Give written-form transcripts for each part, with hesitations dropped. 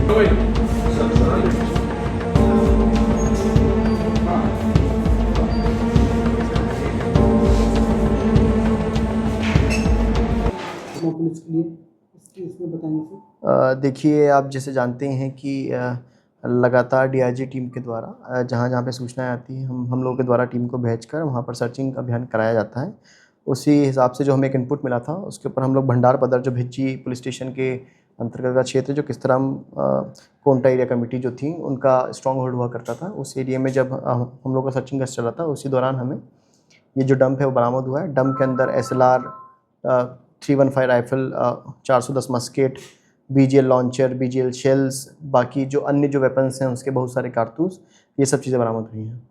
Police के लिए इसमें बताएंगे सर। देखिए, आप जैसे जानते हैं कि लगातार डीआईजी टीम के द्वारा जहाँ जहाँ पे सूचनाएं आती हैं हम लोगों के द्वारा टीम को भेजकर वहाँ पर सर्चिंग अभियान कराया जाता है। उसी हिसाब से जो हमें एक इनपुट मिला था उसके ऊपर हम लोग भंडार पदर जो भिच्ची पुलिस स्टेशन के अंतर्गत का क्षेत्र जो किस तरह कोंटा एरिया कमेटी जो थी उनका स्ट्रॉन्ग होल्ड हुआ करता था, उस एरिया में जब हम लोग का सर्चिंग गश्त चला था उसी दौरान हमें ये जो डंप है वो बरामद हुआ है। डंप के अंदर SLR 315 rifle, 410 musket, BGL launcher, BGL shells, बाकी जो अन्य जो वेपन्स हैं उसके बहुत सारे कारतूस, ये सब चीज़ें बरामद हुई हैं।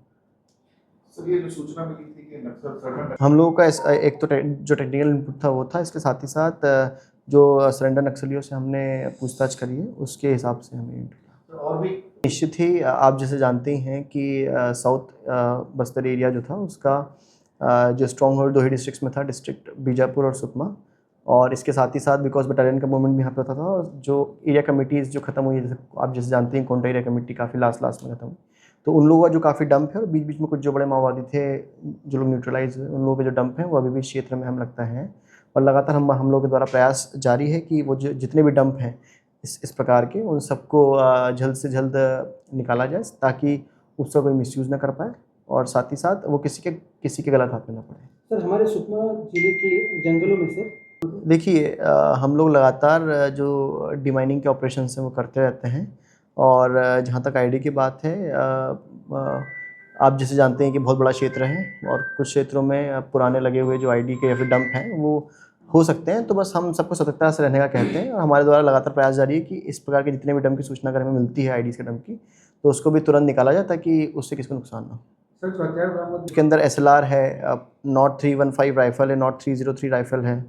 सर, ये जो सूचना मिली थी कि नक्सल हम लोगों का एक तो जो टेक्निकल इनपुट था वो था, इसके साथ ही साथ जो सरेंडर नक्सलियों से हमने पूछताछ करी है उसके हिसाब से हमें और भी निश्चित ही आप जैसे जानते ही हैं कि साउथ बस्तर एरिया जो था उसका जो स्ट्रॉन्ग होल्ड 2 ही डिस्ट्रिक्ट्स में था, डिस्ट्रिक्ट बीजापुर और सुकमा, और इसके साथ ही साथ बिकॉज बटालियन का मूवमेंट भी यहाँ पे होता था और जो एरिया कमेटीज़ जो खत्म हुई, जैसे आप जैसे जानते हैं कोंटा एरिया कमेटी काफ़ी लास्ट में खत्म हुई, तो उन लोगों का जो काफ़ी डंप है और बीच बीच में कुछ जो बड़े माओवादी थे जो लोग न्यूट्रलाइज हुए, उन लोगों के जो डंप हैं वो अभी भी क्षेत्र में हम लगता है और लगातार हम लोगों के द्वारा प्रयास जारी है कि वो जो जितने भी डंप हैं इस प्रकार के उन सबको जल्द से जल्द निकाला जाए ताकि उसका कोई मिसयूज़ ना कर पाए और साथ ही साथ वो किसी के गलत हाथ में ना पड़े। सर, हमारे सुकमा जिले के जंगलों में सर देखिए, हम लोग लगातार जो डिमाइनिंग के ऑपरेशन हैं वो करते रहते हैं और जहाँ तक आईडी की बात है, आप जैसे जानते हैं कि बहुत बड़ा क्षेत्र है और कुछ क्षेत्रों में पुराने लगे हुए जो आईडी के या फिर डंप हैं वो हो सकते हैं, तो बस हम सबको सतर्कता से रहने का कहते हैं और हमारे द्वारा लगातार प्रयास जारी है कि इस प्रकार के जितने भी डंप की सूचना अगर हमें मिलती है आईडीज़ के डंप की, तो उसको भी तुरंत निकाला जाए ताकि उससे किसी को नुकसान ना हो। सर, जो हथियार बरामद उसके अंदर SLR है, नॉट 315 राइफ़ल है, नॉट 303 राइफ़ल है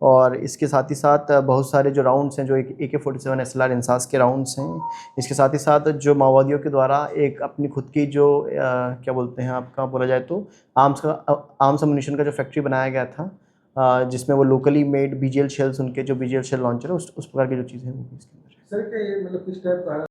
और इसके साथ ही साथ बहुत सारे जो राउंड्स हैं जो AK-47 SLR इंसास के राउंड्स हैं। इसके साथ ही साथ जो माओवादियों के द्वारा एक अपनी खुद की जो क्या बोलते हैं आपका बोला जाए तो आर्म्स अम्यूनिशन का जो फैक्ट्री बनाया गया था, जिसमें वो लोकली मेड BGL शेल्स, उनके जो BGL शेल लॉन्चर है उस प्रकार की जो चीज़ें हैं वो भी इसके अंदर है। सर, क्या ये मतलब किस टाइप का